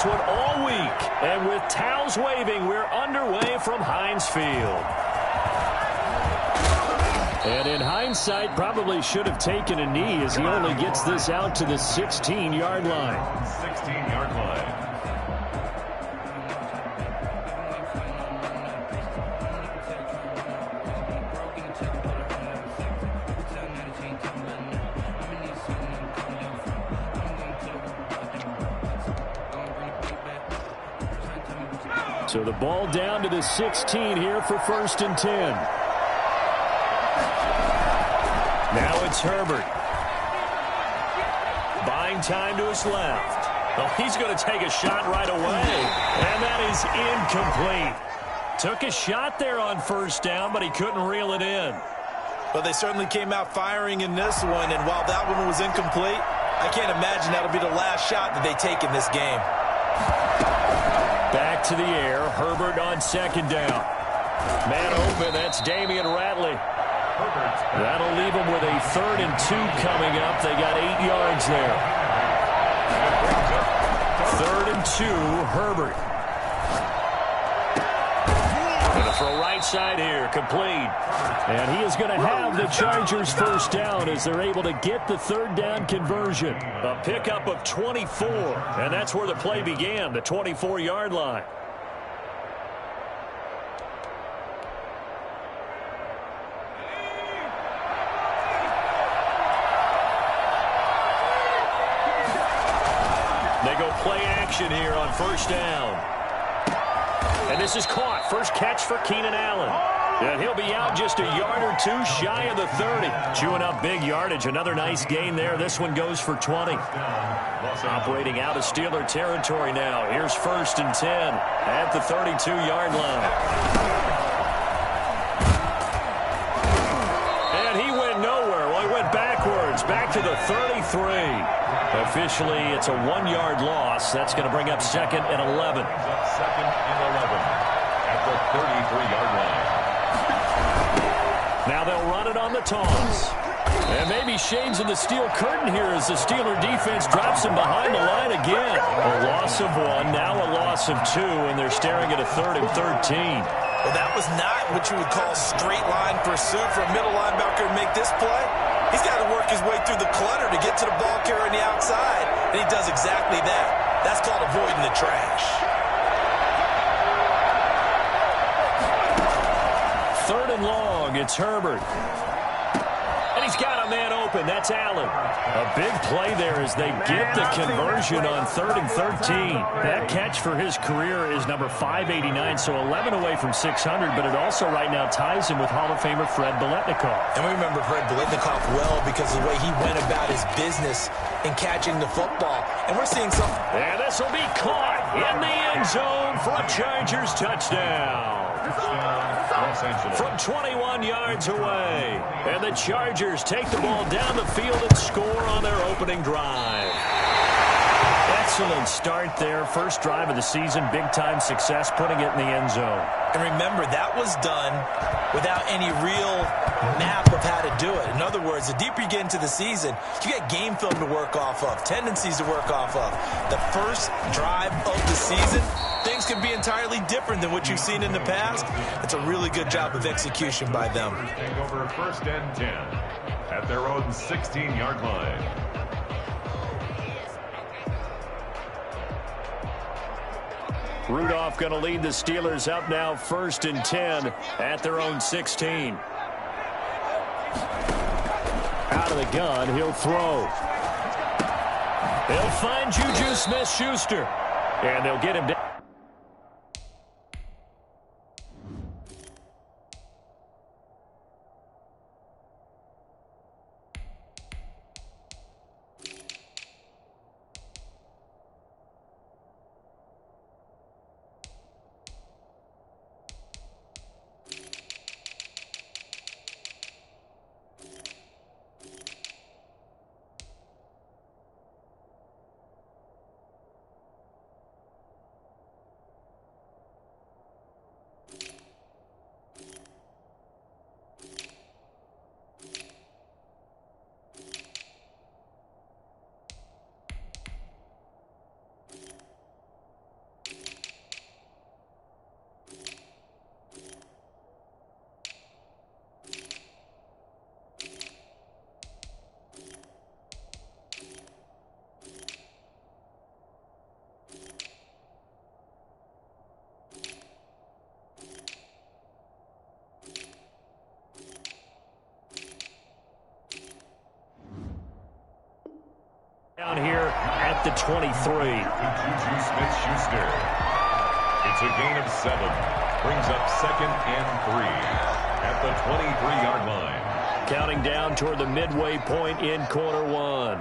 this one all week. And with towels waving, we're underway from Heinz Field. And in hindsight, probably should have taken a knee as he only gets this out to the 16-yard line. 16-yard line. So the ball down to the 16 here for 1st and 10. Now it's Herbert. Buying time to his left. Oh, he's going to take a shot right away. And that is incomplete. Took a shot there on 1st down, but he couldn't reel it in. Well, they certainly came out firing in this one, and while that one was incomplete, I can't imagine that'll be the last shot that they take in this game. Back to the air. Herbert on 2nd down. Man open. That's Damian Ratley. That'll leave them with a 3rd and 2 coming up. They got 8 yards there. 3rd and 2, Herbert. Going to throw right side here, complete. And he is going to have the Chargers 1st down as they're able to get the 3rd down conversion. A pickup of 24, and that's where the play began, the 24-yard line. They go play action here on 1st down. And this is caught. First catch for Keenan Allen. And he'll be out just a yard or 2 shy of the 30. Chewing up big yardage. Another nice gain there. This one goes for 20. Operating out of Steeler territory now. Here's 1st and 10 at the 32-yard line. And he went nowhere. Well, he went backwards. Back to the 33. Officially, it's a 1-yard loss. That's going to bring up 2nd and 11. 2nd and 11 at the 33-yard line. Now they'll run it on the toss. And maybe shades of the steel curtain here as the Steeler defense drops him behind the line again. A loss of 1, now a loss of 2, and they're staring at a 3rd and 13. Well, that was not what you would call straight line pursuit for a middle linebacker to make this play. He's got to work his way through the clutter to get to the ball carrier on the outside, and he does exactly that. That's called avoiding the trash. 3rd and long, it's Herbert. And he's got a man open. That's Allen. A big play there as they get the conversion on 3rd and 13. That catch for his career is number 589, so 11 away from 600, but it also right now ties him with Hall of Famer Fred Biletnikoff. And we remember Fred Biletnikoff well because of the way he went about his business in catching the football. And we're seeing some... And this will be caught in the end zone for a Chargers touchdown. From 21 yards away. And the Chargers take the ball down the field and score on their opening drive. Excellent start there. First drive of the season. Big-time success putting it in the end zone. And remember, that was done without any real map of how to do it. In other words, the deeper you get into the season, you get game film to work off of, tendencies to work off of. The first drive of the season, things can be entirely different than what you've seen in the past. It's a really good job of execution by them. Take over 1st and 10 at their own 16-yard line. Rudolph going to lead the Steelers up now 1st and 10 at their own 16. Out of the gun, he'll throw. They'll find Juju Smith-Schuster. And they'll get him down. here at the 23. Juju Smith-Schuster. It's a gain of 7. Brings up 2nd and 3 at the 23-yard line. Counting down toward the midway point in quarter 1.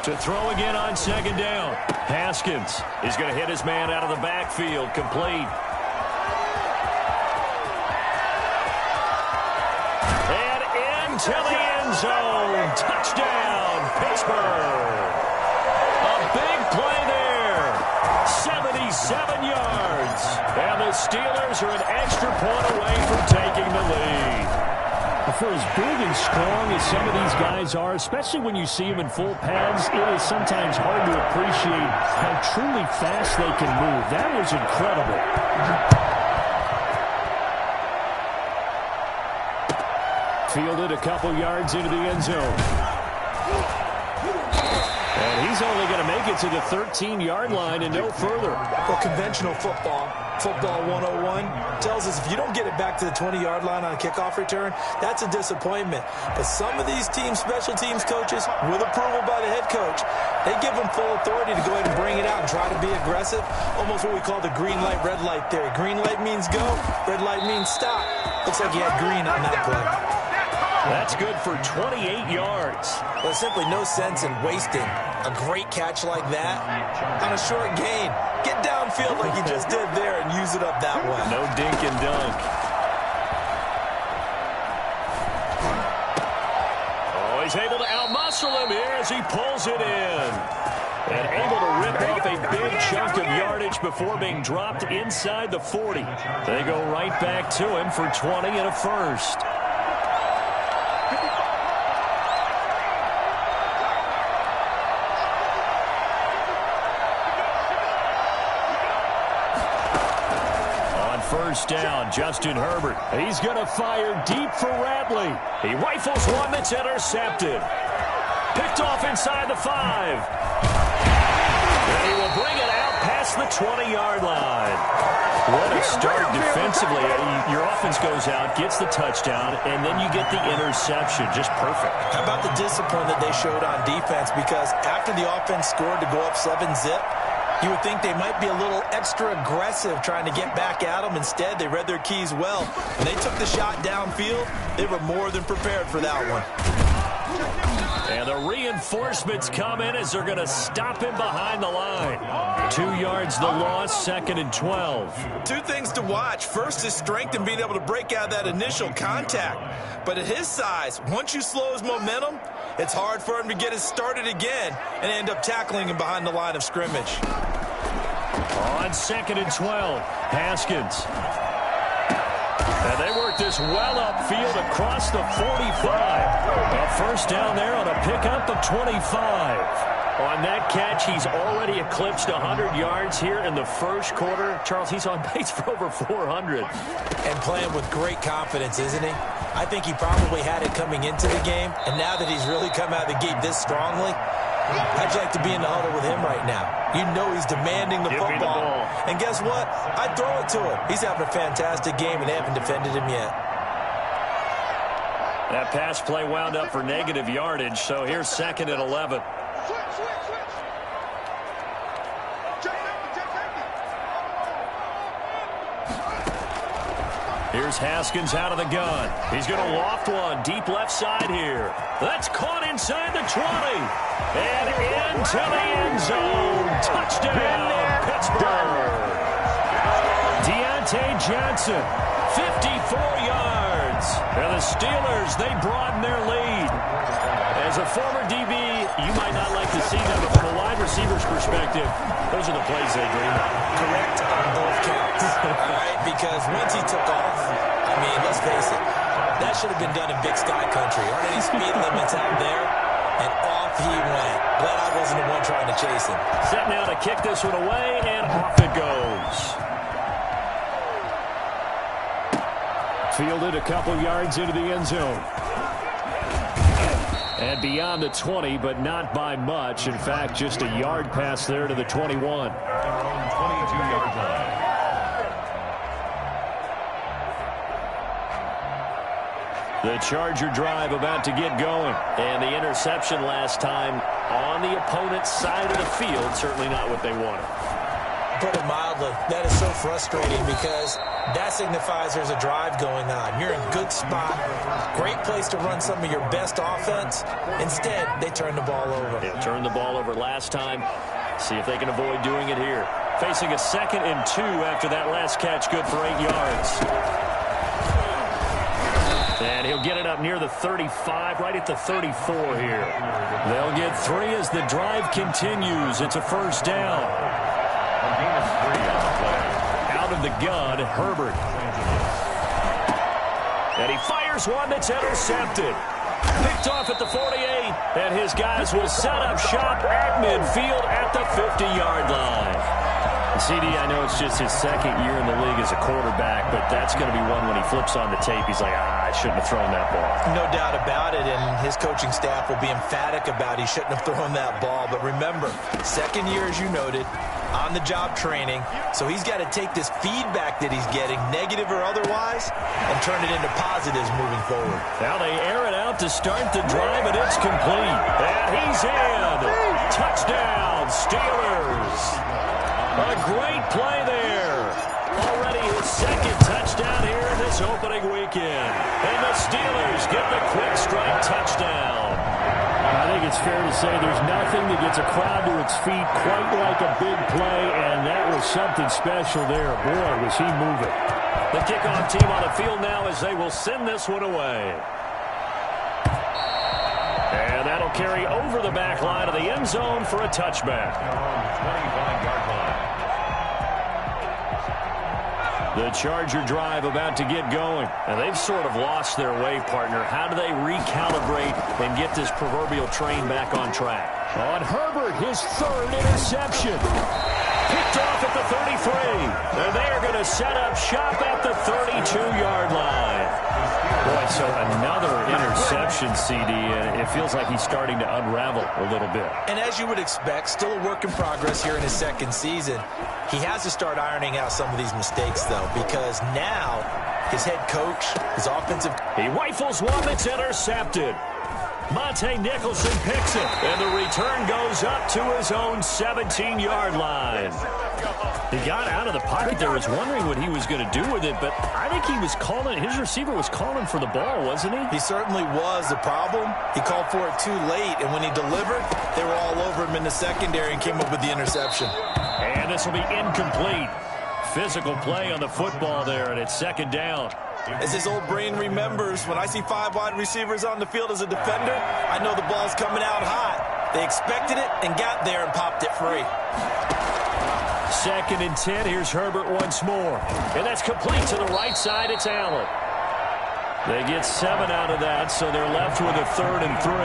To throw again on 2nd down. Haskins is going to hit his man out of the backfield. Complete. And into the end zone. Touchdown, Pittsburgh. A big play there. 77 yards. And the Steelers are an extra point away from taking the lead. For as big and strong as some of these guys are, especially when you see them in full pads, it is sometimes hard to appreciate how truly fast they can move. That was incredible. Fielded a couple yards into the end zone. And he's only going to make it to the 13-yard line and no further. Well, conventional football 101, tells us if you don't get it back to the 20-yard line on a kickoff return, that's a disappointment. But some of these teams, special teams coaches, with approval by the head coach, they give them full authority to go ahead and bring it out and try to be aggressive. Almost what we call the green light, red light theory. Green light means go, red light means stop. Looks like he had green on that play. That's good for 28 yards. Well, there's simply no sense in wasting a great catch like that on a short gain. Get downfield like you just did there and use it up that way. No dink and dunk. Oh, he's able to outmuscle him here as he pulls it in. And able to rip off a big chunk of yardage before being dropped inside the 40. They go right back to him for 20 and a first. First down, Justin Herbert. He's going to fire deep for Ratley. He rifles one that's intercepted. Picked off inside the 5. And he will bring it out past the 20-yard line. What a start defensively. Your offense goes out, gets the touchdown, and then you get the interception. Just perfect. How about the discipline that they showed on defense? Because after the offense scored to go up 7-zip, you would think they might be a little extra aggressive trying to get back at them. Instead, they read their keys well. When they took the shot downfield, they were more than prepared for that one. And the reinforcements come in as they're going to stop him behind the line. 2 yards the loss, 2nd and 12. 2 things to watch. First, his strength and being able to break out that initial contact. But at his size, once you slow his momentum, it's hard for him to get it started again and end up tackling him behind the line of scrimmage. On 2nd and 12, Haskins. And they work this well upfield across the 45. A first down there on a pickup of 25. On that catch, he's already eclipsed 100 yards here in the first quarter. Charles, he's on pace for over 400. And playing with great confidence, isn't he? I think he probably had it coming into the game, and now that he's really come out of the gate this strongly, I'd like to be in the huddle with him right now. You know he's demanding the football. And guess what? I'd throw it to him. He's having a fantastic game, and they haven't defended him yet. That pass play wound up for negative yardage, so here's 2nd and 11. Here's Haskins out of the gun. He's going to loft one deep left side here. That's caught inside the 20. And into the end zone. Touchdown, Pittsburgh. Deontay Johnson, 54 yards. And the Steelers, they broaden their lead. As a former DB, you might not like to see them, but from a wide receiver's perspective, those are the plays they dream of. Correct on both counts. All right, because once he took off, I mean, let's face it, that should have been done in Big Sky Country. Aren't any speed limits out there? And off he went. Glad I wasn't the one trying to chase him. Set now to kick this one away, and off it goes. Fielded a couple yards into the end zone. And beyond the 20, but not by much. In fact, just a yard pass there to the 21. Their own 22-yard line. The Charger drive about to get going. And the interception last time on the opponent's side of the field, certainly not what they wanted. Put it mildly, that is so frustrating because that signifies there's a drive going on. You're in a good spot, great place to run some of your best offense. Instead, they turn the ball over. They turned the ball over last time. See if they can avoid doing it here. Facing a 2nd and 2 after that last catch, good for 8 yards. And he'll get it up near the 35, right at the 34 here. They'll get 3 as the drive continues. It's a first down. Out of the gun, Herbert. And he fires one that's intercepted. Picked off at the 48. And his guys will set up shop at midfield at the 50-yard line. CD, I know it's just his 2nd year in the league as a quarterback, but that's going to be one when he flips on the tape. He's like, I shouldn't have thrown that ball. No doubt about it, and his coaching staff will be emphatic about he shouldn't have thrown that ball. But remember, 2nd year, as you noted, on-the-job training, so he's got to take this feedback that he's getting, negative or otherwise, and turn it into positives moving forward. Now they air it out to start the drive, and it's complete. And he's in. Touchdown, Steelers. A great play there. Already his 2nd touchdown here in this opening weekend. And the Steelers get the quick strike touchdown. I think it's fair to say there's nothing that gets a crowd to its feet quite like a big play, and that was something special there. Boy, was he moving. The kickoff team on the field now as they will send this one away. And that'll carry over the back line of the end zone for a touchback. 25-yard line. The Charger drive about to get going. And they've sort of lost their way, partner. How do they recalibrate and get this proverbial train back on track? On Herbert, his 3rd interception. Picked off at the 33. And they are going to set up shop at the 32-yard line. Boy, so another interception, CD, and it feels like he's starting to unravel a little bit. And as you would expect, still a work in progress here in his 2nd season. He has to start ironing out some of these mistakes, though, because now his head coach, his offensive... He rifles one that's intercepted. Monte Nicholson picks it, and the return goes up to his own 17-yard line. He got out of the pocket there, was wondering what he was going to do with it, but I think he was calling, his receiver was calling for the ball, wasn't he? He certainly was. The problem, he called for it too late, and when he delivered, they were all over him in the secondary and came up with the interception. And this will be incomplete. Physical play on the football there, and it's 2nd down. As his old brain remembers, when I see 5 wide receivers on the field as a defender, I know the ball's coming out hot. They expected it and got there and popped it free. 2nd and 10. Here's Herbert once more. And that's complete to the right side. It's Allen. They get 7 out of that, so they're left with a 3rd and 3. A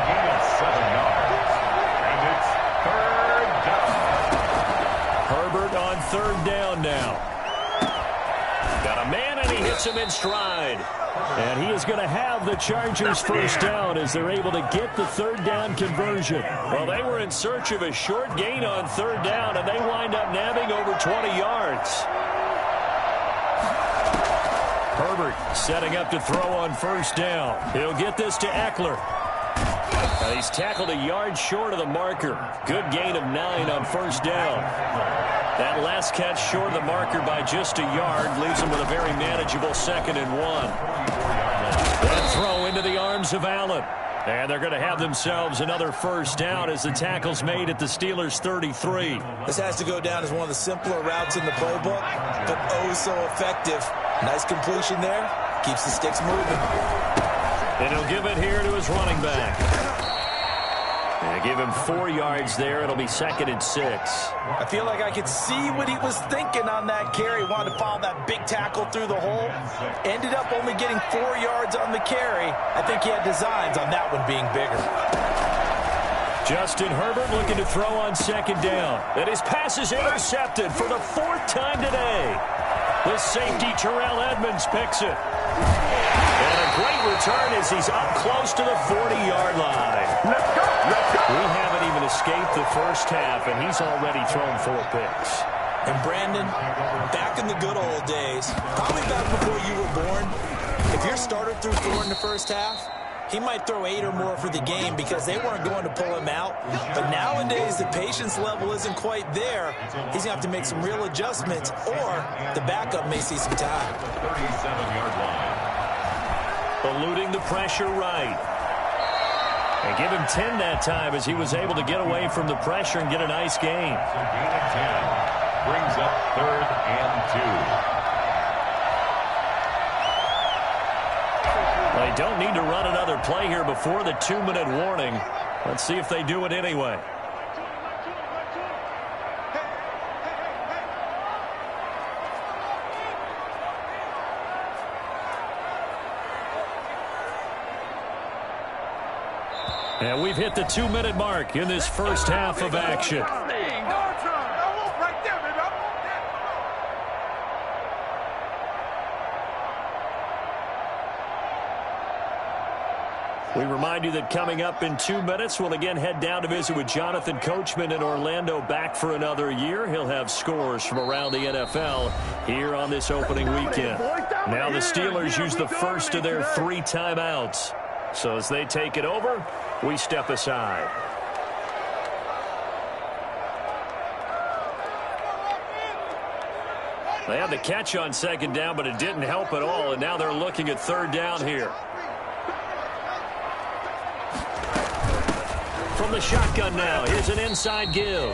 gain of 7 yards. And it's 3rd down. Herbert on 3rd down now. Got a man, and he hits him in stride. And he is going to have the Chargers first down as they're able to get the 3rd down conversion. Well, they were in search of a short gain on 3rd down, and they wind up nabbing over 20 yards. Herbert setting up to throw on 1st down. He'll get this to Eckler. He's tackled a yard short of the marker. Good gain of 9 on 1st down. That last catch short of the marker by just a yard leaves him with a very manageable 2nd and 1. That throw into the arms of Allen. And they're going to have themselves another first down as the tackle's made at the Steelers' 33. This has to go down as one of the simpler routes in the playbook, but oh so effective. Nice completion there. Keeps the sticks moving. And he'll give it here to his running back. And give him 4 yards there. It'll be 2nd and 6. I feel like I could see what he was thinking on that carry. Wanted to follow that big tackle through the hole. Ended up only getting 4 yards on the carry. I think he had designs on that one being bigger. Justin Herbert looking to throw on 2nd down. And his pass is intercepted for the 4th time today. The safety Terrell Edmonds picks it. And a great return as he's up close to the 40-yard line. Let's go! Let's go! We haven't even escaped the first half, and he's already thrown 4 picks. And Brandon, back in the good old days, probably back before you were born, If your starter threw 4 in the first half, he might throw 8 or more for the game because they weren't going to pull him out. But nowadays, the patience level isn't quite there. He's going to have to make some real adjustments, or the backup may see some time. 37-yard line. Eluding the pressure right. And give him 10 that time as he was able to get away from the pressure and get a nice gain. So gain of 10 brings up 3rd and 2. They don't need to run another play here before the 2-minute warning. Let's see if they do it anyway. And we've hit the 2-minute mark in this first half of action. We remind you that coming up in 2 minutes, we'll again head down to visit with Jonathan Coachman in Orlando, back for another year. He'll have scores from around the NFL here on this opening weekend. Now the Steelers use the first of their 3 timeouts. So as they take it over, we step aside. They had the catch on 2nd down, but it didn't help at all, and now they're looking at 3rd down here. From the shotgun now, here's an inside give.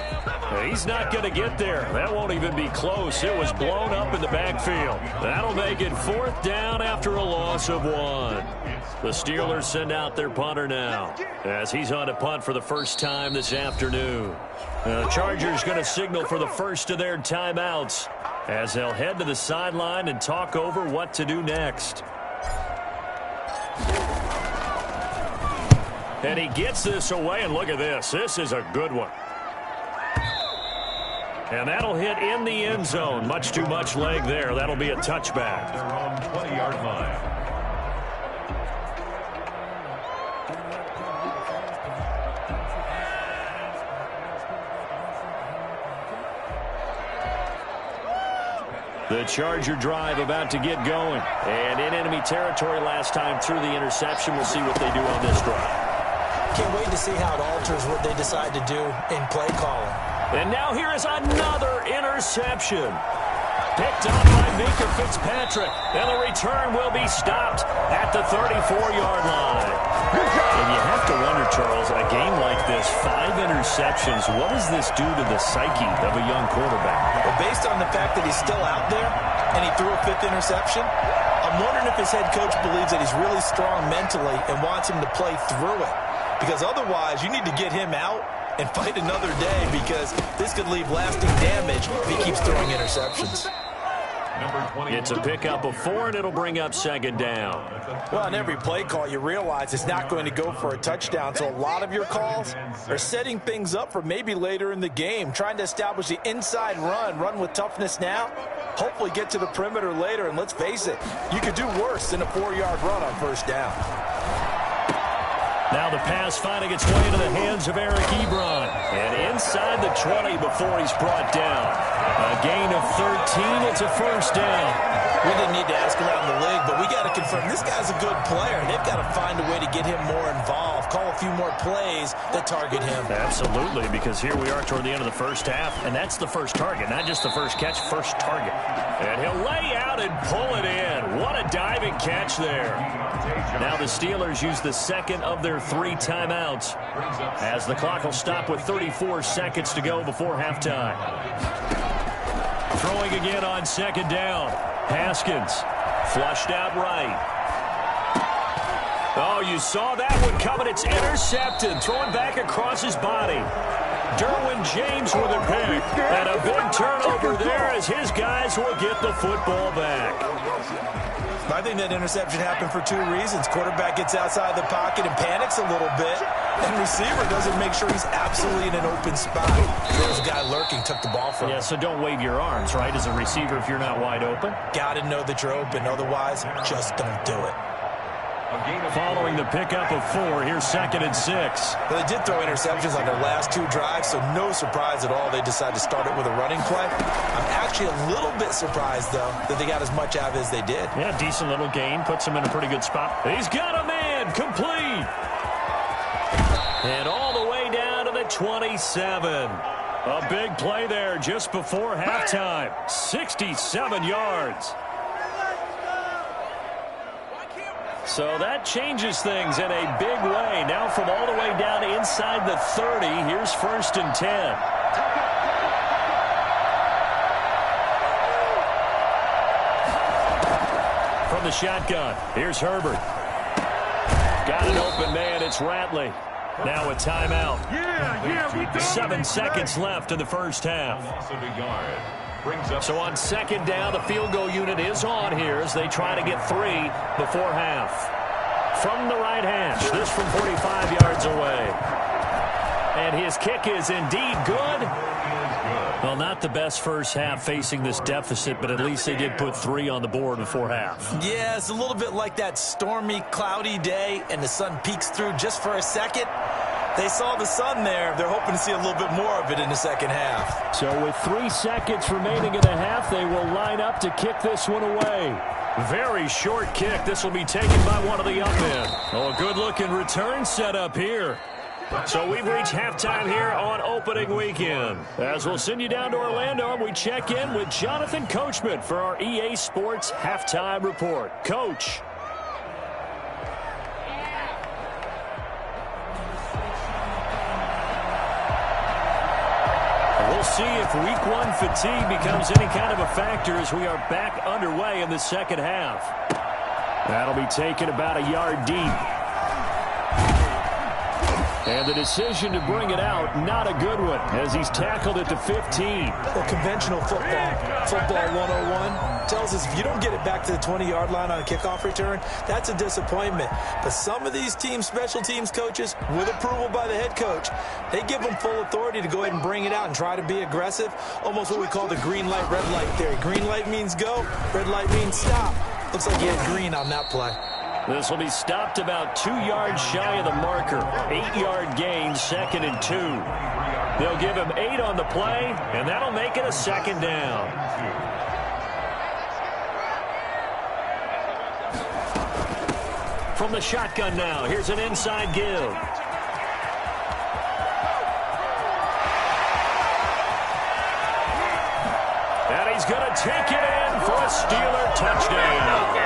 He's not going to get there. That won't even be close. It was blown up in the backfield. That'll make it 4th down after a loss of 1. The Steelers send out their punter now as he's on to punt for the first time this afternoon. The Chargers going to signal for the first of their timeouts as they'll head to the sideline and talk over what to do next. And he gets this away, and look at this. This is a good one. And that'll hit in the end zone. Much too much leg there. That'll be a touchback. They're on 20-yard line. The Charger drive about to get going. And in enemy territory last time through the interception. We'll see what they do on this drive. Can't wait to see how it alters what they decide to do in play calling. And now here is another interception. Picked up by Minkah Fitzpatrick. And the return will be stopped at the 34-yard line. And you have to wonder, Charles, a game like this, 5 interceptions, what does this do to the psyche of a young quarterback? Well, based on the fact that he's still out there and he threw a 5th interception, I'm wondering if his head coach believes that he's really strong mentally and wants him to play through it. Because otherwise, you need to get him out and fight another day, because this could leave lasting damage if he keeps throwing interceptions. It's a pickup of 4, and it'll bring up 2nd down. Well, on every play call, you realize it's not going to go for a touchdown, so a lot of your calls are setting things up for maybe later in the game, trying to establish the inside run with toughness now, hopefully get to the perimeter later, and let's face it, you could do worse than a 4-yard run on 1st down. Now the pass finding its way into the hands of Eric Ebron. And inside the 20 before he's brought down. A gain of 13. It's a 1st down. We didn't need to ask around the league, but we got to confirm this guy's a good player. They've got to find a way to get him more involved, call a few more plays that target him. Absolutely, because here we are toward the end of the first half, and that's the first target, not just the first catch, first target. And he'll lay out and pull it in. What a diving catch there. Now the Steelers use the 2nd of their 3 timeouts as the clock will stop with 34 seconds to go before halftime. Throwing again on 2nd down. Haskins flushed out right. Oh, you saw that one coming. It's intercepted. Throwing back across his body. Derwin James with a pick. And a big turnover there as his guys will get the football back. I think that interception happened for 2 reasons. Quarterback gets outside the pocket and panics a little bit, and receiver doesn't make sure he's absolutely in an open spot. There's a guy lurking, took the ball from him. Yeah, so don't wave your arms, right, as a receiver if you're not wide open. Got to know that you're open. Otherwise, just don't do it. Following the pickup of 4, here's 2nd and 6. Well, they did throw interceptions on their last 2 drives, so no surprise at all they decided to start it with a running play. I'm actually a little bit surprised, though, that they got as much out of it as they did. Yeah, decent little gain. Puts him in a pretty good spot. He's got a man. Complete. And all the way down to the 27. A big play there just before halftime. 67 yards. So that changes things in a big way. Now from all the way down inside the 30, here's 1st and 10. From the shotgun, here's Herbert. Got an open man, it's Ratley. Now a timeout. 7 seconds left in the first half. So on 2nd down, the field goal unit is on here as they try to get 3 before half. From the right hash, this from 45 yards away. And his kick is indeed good. Well, not the best first half facing this deficit, but at least they did put 3 on the board before half. Yeah, it's a little bit like that stormy, cloudy day, and the sun peeks through just for a second. They saw the sun there. They're hoping to see a little bit more of it in the second half. So with 3 seconds remaining in the half, they will line up to kick this one away. Very short kick. This will be taken by one of the young men. Oh, a good-looking return set up here. So we've reached halftime here on opening weekend. As we'll send you down to Orlando, we check in with Jonathan Coachman for our EA Sports Halftime Report. Coach. We'll see if week 1 fatigue becomes any kind of a factor as we are back underway in the second half. That'll be taken about a yard deep. And the decision to bring it out, not a good one, as he's tackled at the 15. Well, conventional football 101, tells us if you don't get it back to the 20-yard line on a kickoff return, that's a disappointment. But some of these special teams coaches, with approval by the head coach, they give them full authority to go ahead and bring it out and try to be aggressive, almost what we call the green light, red light theory. Green light means go, red light means stop. Looks like he had green on that play. This will be stopped about 2 yards shy of the marker. 8-yard gain, 2nd and 2. They'll give him 8 on the play, and that'll make it a 2nd down. From the shotgun now, here's an inside give. And he's going to take it in for a Steeler touchdown.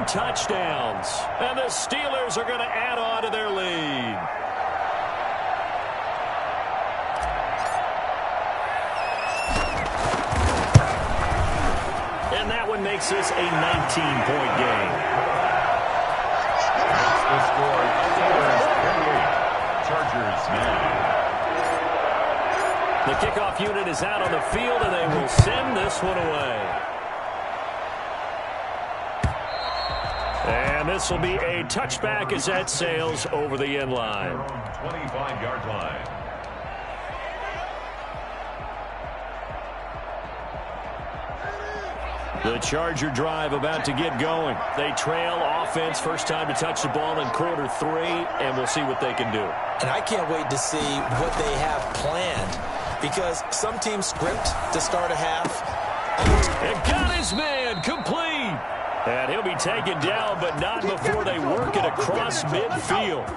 Touchdowns, and the Steelers are going to add on to their lead. And that one makes this a 19-point game. That's the score. Chargers 9. The kickoff unit is out on the field, and they will send this one away. And this will be a touchback as that sails over the end line. 25-yard line. The Charger drive about to get going. They trail offense, first time to touch the ball in quarter 3, and we'll see what they can do. And I can't wait to see what they have planned, because some teams script to start a half. And got his man complete. And he'll be taken down, but not before they work it across midfield.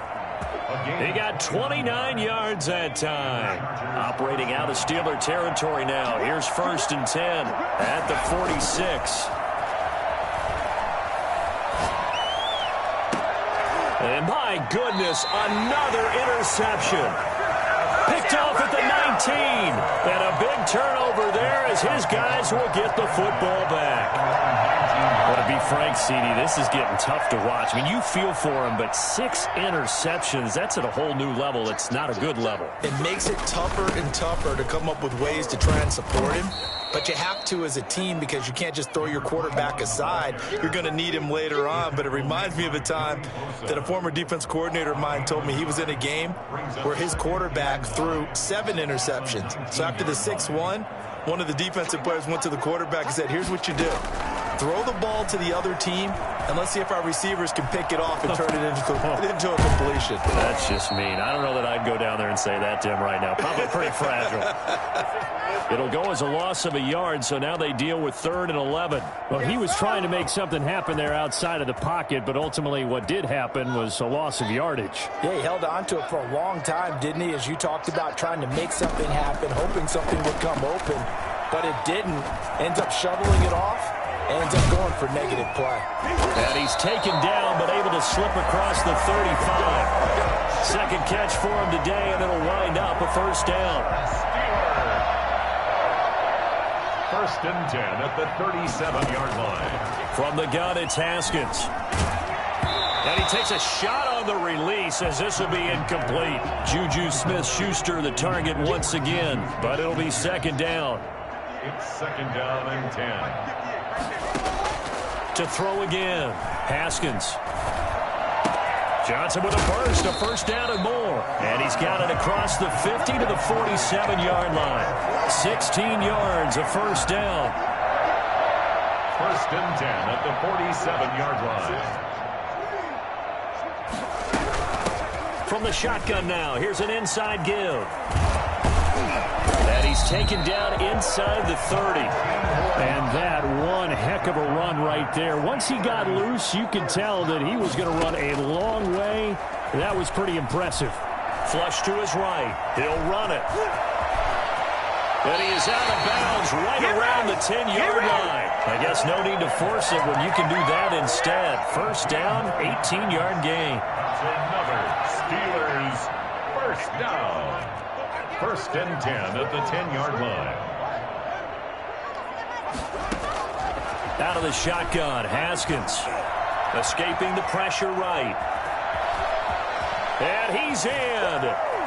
He got 29 yards that time. Operating out of Steeler territory now. Here's 1st and 10 at the 46. And my goodness, another interception. Picked off at the 19. And a big turnover there as his guys will get the football back. Well, to be frank, CD, this is getting tough to watch. I mean, you feel for him, but 6 interceptions, that's at a whole new level. It's not a good level. It makes it tougher and tougher to come up with ways to try and support him. But you have to as a team because you can't just throw your quarterback aside. You're going to need him later on. But it reminds me of a time that a former defense coordinator of mine told me he was in a game where his quarterback threw 7 interceptions. So after the 6-1, one of the defensive players went to the quarterback and said, here's what you do. Throw the ball to the other team, and let's see if our receivers can pick it off and turn it into a completion. That's just mean. I don't know that I'd go down there and say that to him right now. Probably pretty fragile. It'll go as a loss of a yard, so now they deal with 3rd and 11. Well, he was trying to make something happen there outside of the pocket, but ultimately what did happen was a loss of yardage. Yeah, he held on to it for a long time, didn't he? As you talked about trying to make something happen, hoping something would come open, but it didn't. Ends up shoveling it off. Ends up going for negative play. And he's taken down, but able to slip across the 35. Second catch for him today, and it'll wind up a first down. First and 10 at the 37-yard line. From the gun, it's Haskins. And he takes a shot on the release as this will be incomplete. Juju Smith-Schuster the target once again, but it'll be second down. It's second down and 10. To throw again, Haskins. Johnson with a burst, a first down and more. And he's got it across the 50 to the 47-yard line. 16 yards, a first down. First and 10 at the 47-yard line. From the shotgun now, here's an inside give. And he's taken down inside the 30. And that one heck of a run right there. Once he got loose, you could tell that he was going to run a long way. That was pretty impressive. Flush to his right. He'll run it. And he is out of bounds right around the 10-yard line. I guess no need to force it when you can do that instead. First down, 18-yard gain. Another Steelers first down. First and 10 at the 10-yard line. Out of the shotgun, Haskins. Escaping the pressure right. And he's in.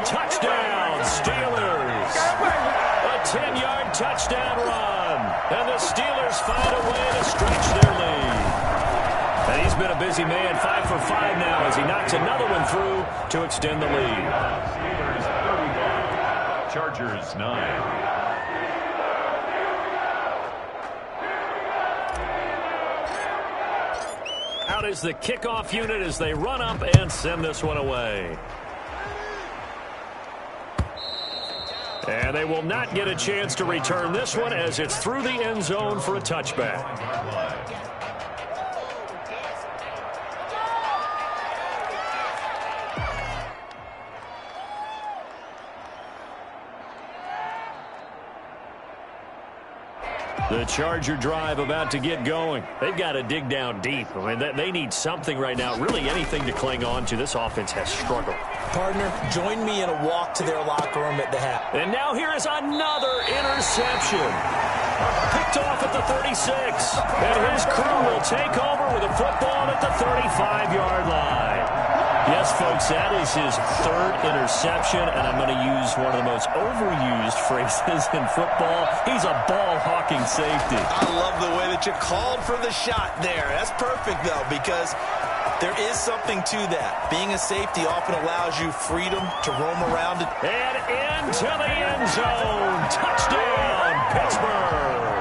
Touchdown, Steelers. A 10-yard touchdown run. And the Steelers find a way to stretch their lead. And he's been a busy man, 5 for 5 now as he knocks another one through to extend the lead. Steelers 35, Chargers 9. Out is the kickoff unit as they run up and send this one away. And they will not get a chance to return this one as it's through the end zone for a touchback. The Charger drive about to get going. They've got to dig down deep. I mean, they need something right now, really anything to cling on to. This offense has struggled. Partner, join me in a walk to their locker room at the half. And now here is another interception. Picked off at the 36. And his crew will take over with a football at the 35-yard line. Yes, folks, that is his 3rd interception, and I'm going to use one of the most overused phrases in football. He's a ball-hawking safety. I love the way that you called for the shot there. That's perfect, though, because there is something to that. Being a safety often allows you freedom to roam around. And into the end zone. Touchdown, Pittsburgh.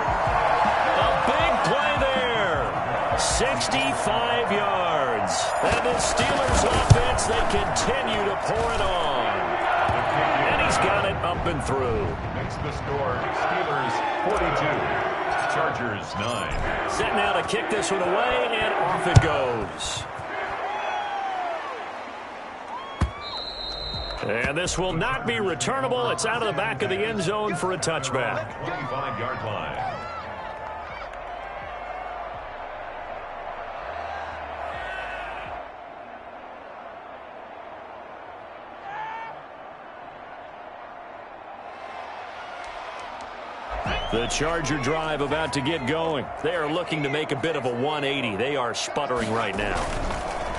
A big play there. 65 yards. And the Steelers offense, they continue to pour it on. And he's got it up and through. Makes the score Steelers 42, Chargers 9. Set now to kick this one away, and off it goes. And this will not be returnable. It's out of the back of the end zone for a touchback. 25-yard line. The Charger drive about to get going. They are looking to make a bit of a 180. They are sputtering right now.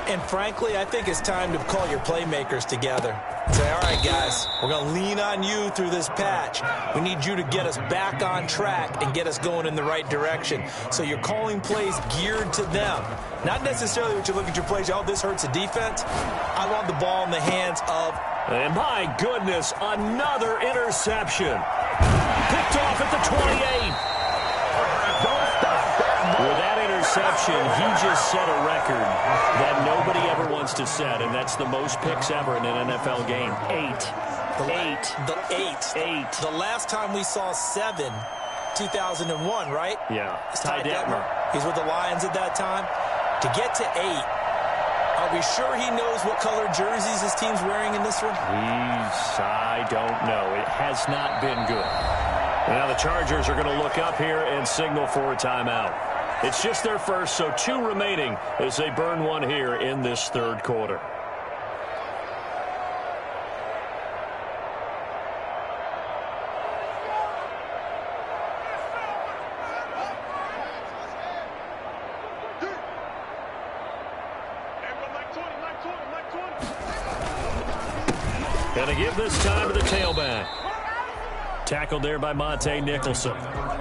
And frankly, I think it's time to call your playmakers together. Say, all right, guys, we're going to lean on you through this patch. We need you to get us back on track and get us going in the right direction. So you're calling plays geared to them. Not necessarily what you look at your plays, oh, this hurts the defense. I want the ball in the hands of... And my goodness, another interception. Picked off at the 28. With that interception, he just set a record that nobody ever wants to set, and that's the most picks ever in an NFL game. 8. The last time we saw 7, 2001, right? Yeah. Ty Detmer. He's with the Lions at that time. To get to 8, are we sure he knows what color jerseys his team's wearing in this one? I don't know. It has not been good. Now the Chargers are going to look up here and signal for a timeout. It's just their first, so 2 remaining as they burn one here in this third quarter. Going to give this time to the tailback. Tackled there by Monte Nicholson.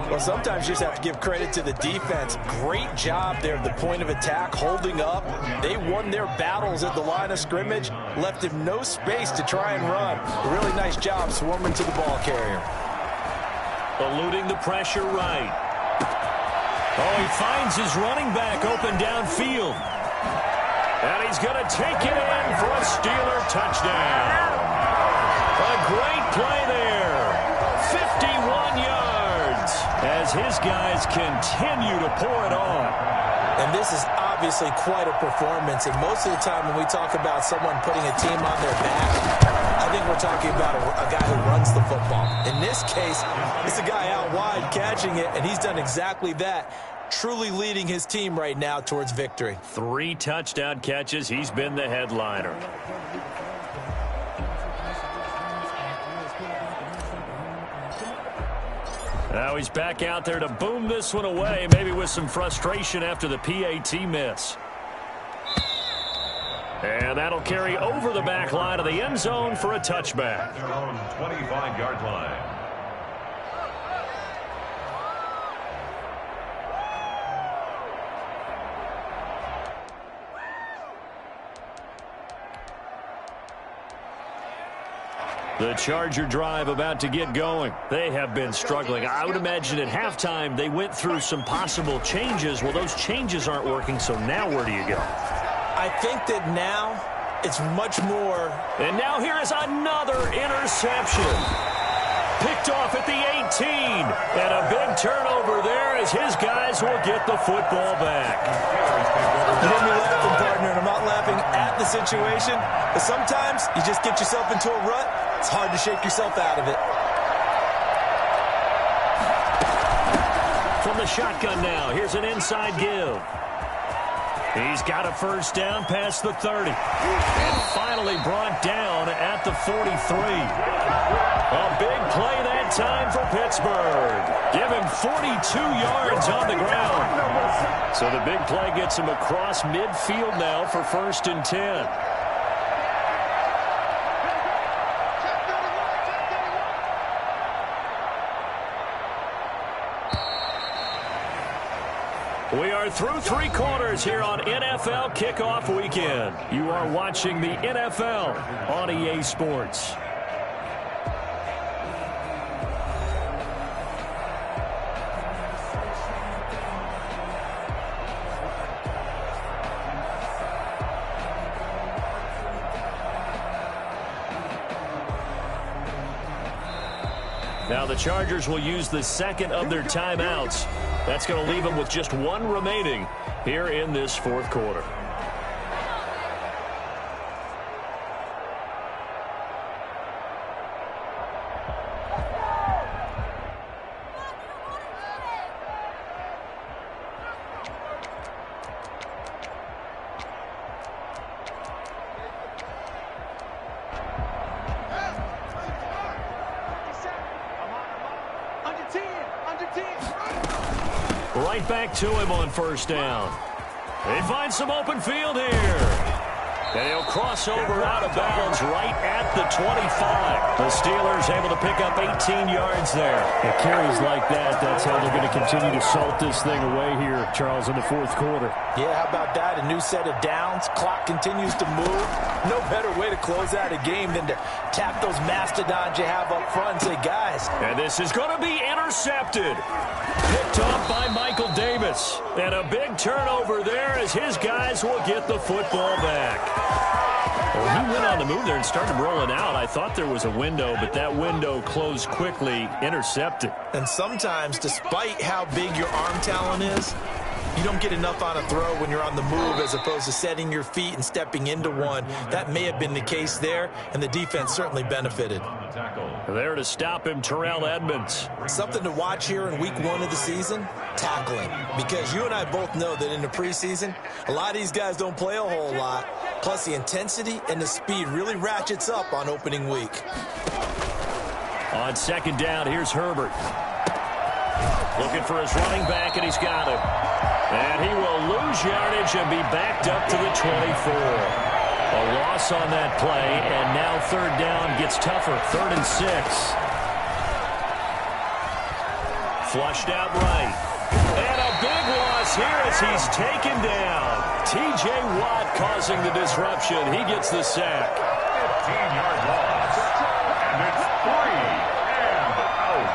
Well, sometimes you just have to give credit to the defense. Great job there at the point of attack, holding up. They won their battles at the line of scrimmage, left him no space to try and run. A really nice job swarming to the ball carrier. Eluding the pressure right. Oh, he finds his running back open downfield. And he's going to take it in for a Steeler touchdown. A great play there. 51 yards as his guys continue to pour it on. And this is obviously quite a performance. And most of the time when we talk about someone putting a team on their back, I think we're talking about a guy who runs the football. In this case, it's a guy out wide catching it, and he's done exactly that. Truly leading his team right now towards victory. 3 touchdown catches. He's been the headliner. Now he's back out there to boom this one away, maybe with some frustration after the PAT miss. And that'll carry over the back line of the end zone for a touchback. Their own 25-yard line. The Charger drive about to get going. They have been struggling. I would imagine at halftime they went through some possible changes. Well, those changes aren't working, so now where do you go? I think that now it's much more. And now here is another interception. Picked off at the 18. And a big turnover there as his guys will get the football back. You hear me laughing, partner, and I'm not laughing at the situation. But sometimes you just get yourself into a rut. It's hard to shake yourself out of it. From the shotgun now, here's an inside give. He's got a first down past the 30. And finally brought down at the 43. A big play that time for Pittsburgh. Give him 42 yards on the ground. So the big play gets him across midfield now for 1st and 10. We are through 3 quarters here on NFL Kickoff Weekend. You are watching the NFL on EA Sports. Now the Chargers will use the second of their timeouts. That's going to leave them with just 1 remaining here in this 4th quarter. Under right back to him on first down. They find some open field here. And he'll cross over out of bounds right at the 25. The Steelers able to pick up 18 yards there. It carries like that. That's how they're going to continue to salt this thing away here, Charles, in the fourth quarter. Yeah, how about that? A new set of downs. Clock continues to move. No better way to close out a game than to tap those mastodons you have up front and say, guys. And this is going to be intercepted. Picked off by Michael Davis. And a big turnover there as his guys will get the football back. Well, he went on the move there and started rolling out. I thought there was a window, but that window closed quickly, intercepted. And sometimes, despite how big your arm talent is, you don't get enough on a throw when you're on the move as opposed to setting your feet and stepping into one. That may have been the case there, and the defense certainly benefited. There to stop him, Terrell Edmunds. Something to watch here in week 1 of the season, tackling. Because you and I both know that in the preseason, a lot of these guys don't play a whole lot. Plus, the intensity and the speed really ratchets up on opening week. On second down, here's Herbert. Looking for his running back, and he's got him. And he will lose yardage and be backed up to the 24. A loss on that play, and now third down gets tougher. 3rd and 6. Flushed out right. And a big loss here as he's taken down. T.J. Watt causing the disruption. He gets the sack. 15-yard loss. And it's 3 and out.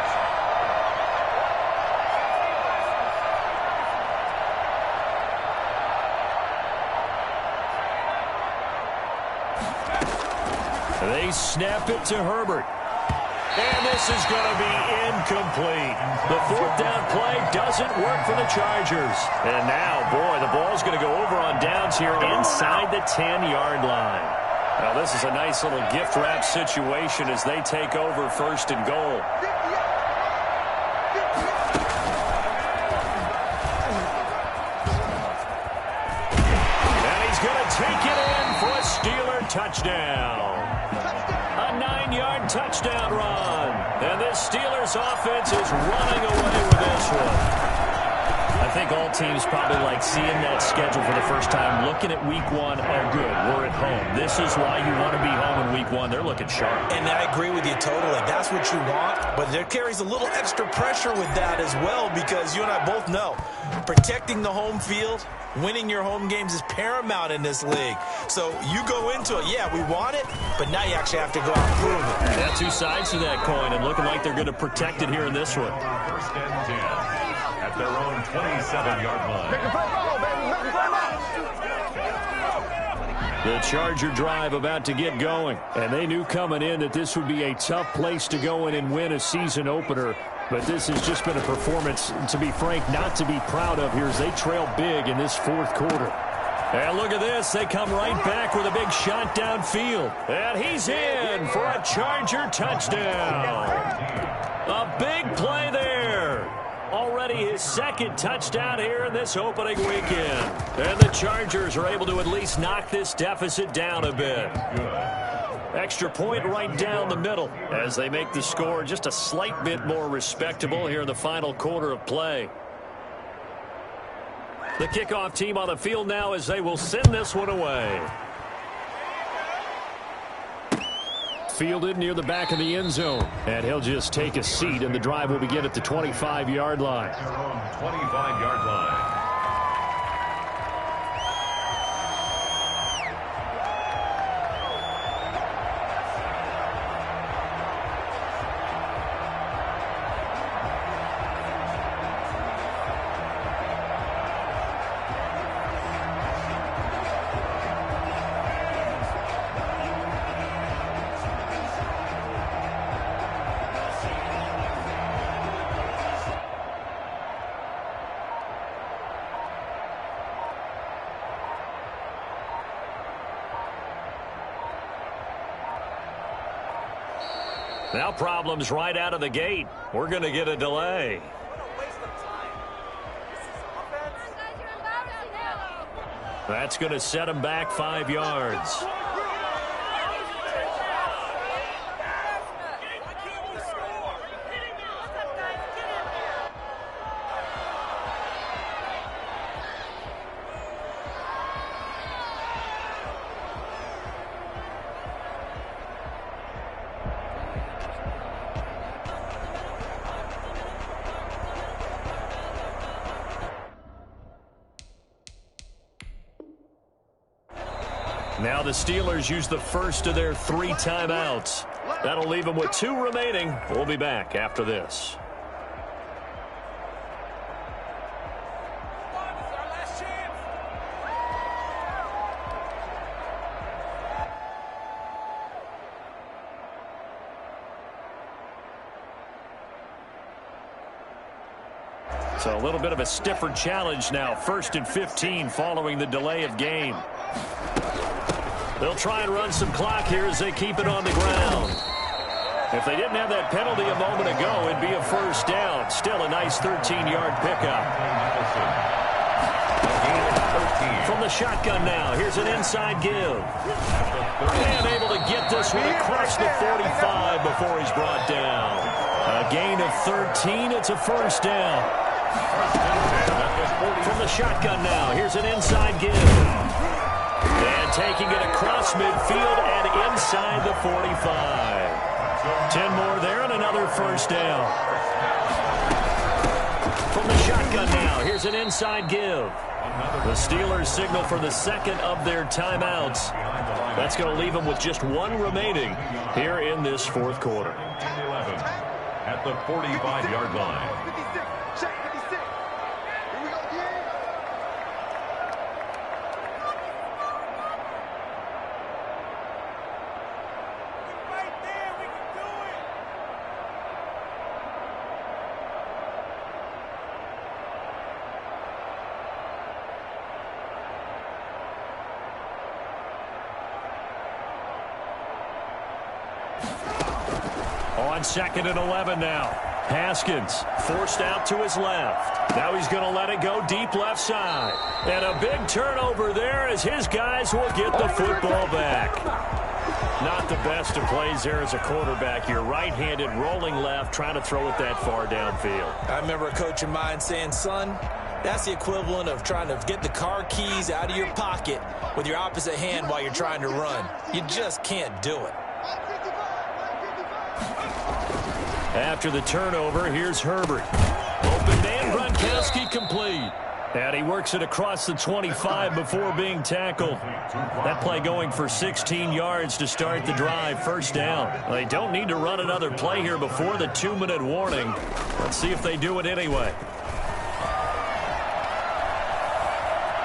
They snap it to Herbert. And this is going to be incomplete. The 4th down play doesn't work for the Chargers. And now, boy, the ball's going to go over on downs here inside the 10-yard line. Now, this is a nice little gift wrap situation as they take over 1st and goal. And he's going to take it in for a Steeler touchdown. A 9-yard touchdown run. And this Steelers offense is running away with this one. I think all teams probably like seeing that schedule for the first time, looking at week 1. Oh, good, we're at home. This is why you want to be home in week 1. They're looking sharp. And I agree with you totally. That's what you want. But there carries a little extra pressure with that as well because you and I both know protecting the home field, winning your home games is paramount in this league. So you go into it, yeah, we want it, but now you actually have to go out and prove it. Yeah, 2 sides to that coin, and looking like they're going to protect it here in this one. 1st and 10 at their own 27-yard line. The Charger drive about to get going, and they knew coming in that this would be a tough place to go in and win a season opener. But this has just been a performance, to be frank, not to be proud of here as they trail big in this 4th quarter. And look at this. They come right back with a big shot downfield. And he's in for a Charger touchdown. A big play there. Already his 2nd touchdown here in this opening weekend. And the Chargers are able to at least knock this deficit down a bit. Extra point right down the middle as they make the score just a slight bit more respectable here in the final quarter of play. The kickoff team on the field now as they will send this one away. Fielded near the back of the end zone. And he'll just take a seat, and the drive will begin at the 25-yard line. 25-yard line. Now problems right out of the gate. We're going to get a delay. That's going to set him back 5 yards. Now the Steelers use the first of their 3 timeouts. That'll leave them with 2 remaining. We'll be back after this. So a little bit of a stiffer challenge now. 1st and 15 following the delay of game. They'll try and run some clock here as they keep it on the ground. If they didn't have that penalty a moment ago, it'd be a first down. Still a nice 13-yard pickup. From the shotgun now, here's an inside give. And able to get this one across the 45 before he's brought down. A gain of 13, it's a first down. From the shotgun now, here's an inside give. And taking it across midfield and inside the 45. 10 more there and another first down. From the shotgun now, here's an inside give. The Steelers signal for the second of their timeouts. That's going to leave them with just 1 remaining here in this 4th quarter. At the 45-yard line. On 2nd and 11 now. Haskins forced out to his left. Now he's going to let it go deep left side. And a big turnover there as his guys will get the football back. Not the best of plays there as a quarterback. You're right-handed, rolling left, trying to throw it that far downfield. I remember a coach of mine saying, son, that's the equivalent of trying to get the car keys out of your pocket with your opposite hand while you're trying to run. You just can't do it. After the turnover, here's Herbert. Open man, Gronkowski complete. And he works it across the 25 before being tackled. That play going for 16 yards to start the drive. First down. They don't need to run another play here before the 2-minute warning. Let's see if they do it anyway.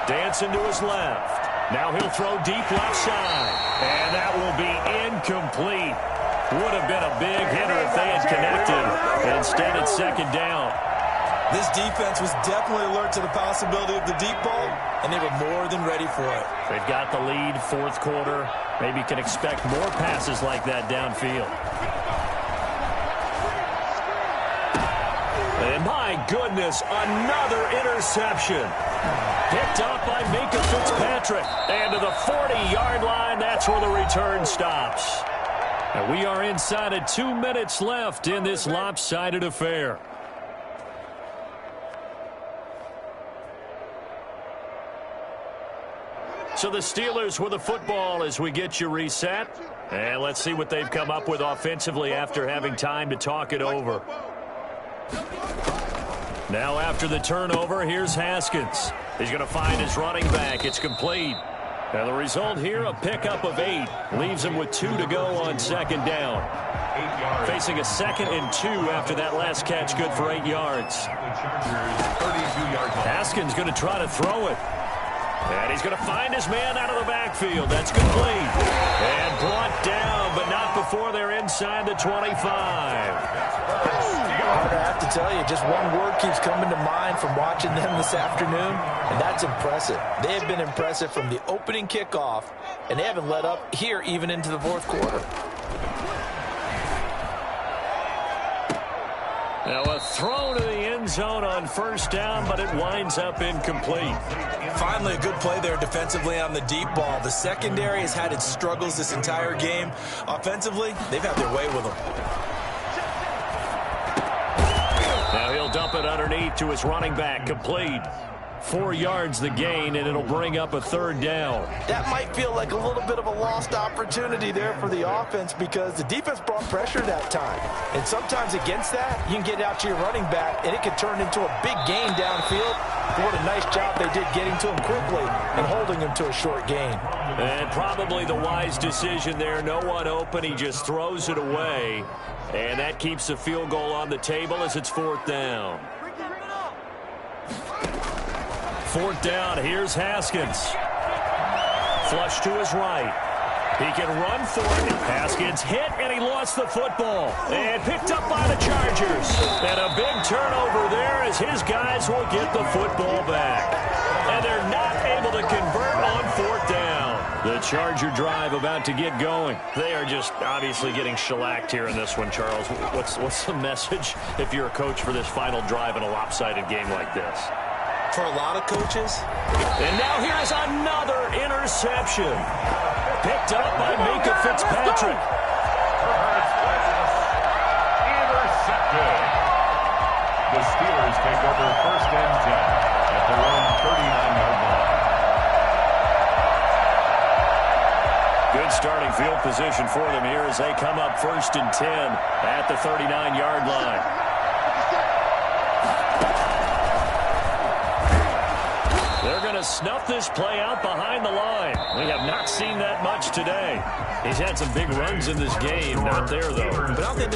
Dancing to his left. Now he'll throw deep left side. And that will be incomplete. Would have been a big hitter if they had connected. Instead, it's 2nd down. This defense was definitely alert to the possibility of the deep ball, and they were more than ready for it. They've got the lead, 4th quarter. Maybe can expect more passes like that downfield. And my goodness, another interception. Picked up by Minkah Fitzpatrick. And to the 40-yard line, that's where the return stops. And we are inside of 2 minutes left in this lopsided affair. So the Steelers with the football as we get you reset. And let's see what they've come up with offensively after having time to talk it over. Now after the turnover, here's Haskins. He's going to find his running back. It's complete. And the result here, a pickup of 8. Leaves him with 2 to go on 2nd down. Facing a 2nd and 2 after that last catch, good for 8 yards. Haskins going to try to throw it. And he's going to find his man out of the backfield. That's complete. And brought down, but not before they're inside the 25. Hard to have to tell you, just one word keeps coming to mind from watching them this afternoon, and that's impressive. They have been impressive from the opening kickoff, and they haven't let up here even into the 4th quarter. Now a throw to the end zone on 1st down, but it winds up incomplete. Finally, a good play there defensively on the deep ball. The secondary has had its struggles this entire game. Offensively, they've had their way with them. Now he'll dump it underneath to his running back, complete. 4 yards the gain, and it'll bring up a 3rd down. That might feel like a little bit of a lost opportunity there for the offense because the defense brought pressure that time. And sometimes against that, you can get out to your running back, and it could turn into a big gain downfield. What a nice job they did getting to him quickly and holding him to a short gain. And probably the wise decision there. No one open. He just throws it away. And that keeps the field goal on the table as it's 4th down. 4th down. Here's Haskins. Flush to his right. He can run for it. Haskins hit, and he lost the football. And picked up by the Chargers. And a big turnover there as his guys will get the football back. And they're not able to convert on 4th down. The Charger drive about to get going. They are just obviously getting shellacked here in this one, Charles. What's the message if you're a coach for this final drive in a lopsided game like this? For a lot of coaches. And now here's another interception. Picked up by Minkah Fitzpatrick. Intercepted. The Steelers take over 1st and 10 at their own 39-yard line. Good starting field position for them here as they come up 1st and 10 at the 39-yard line. They're going to snuff this play out behind the line. We have not seen that much today. He's had some big runs in this game. Not there, though. But I don't think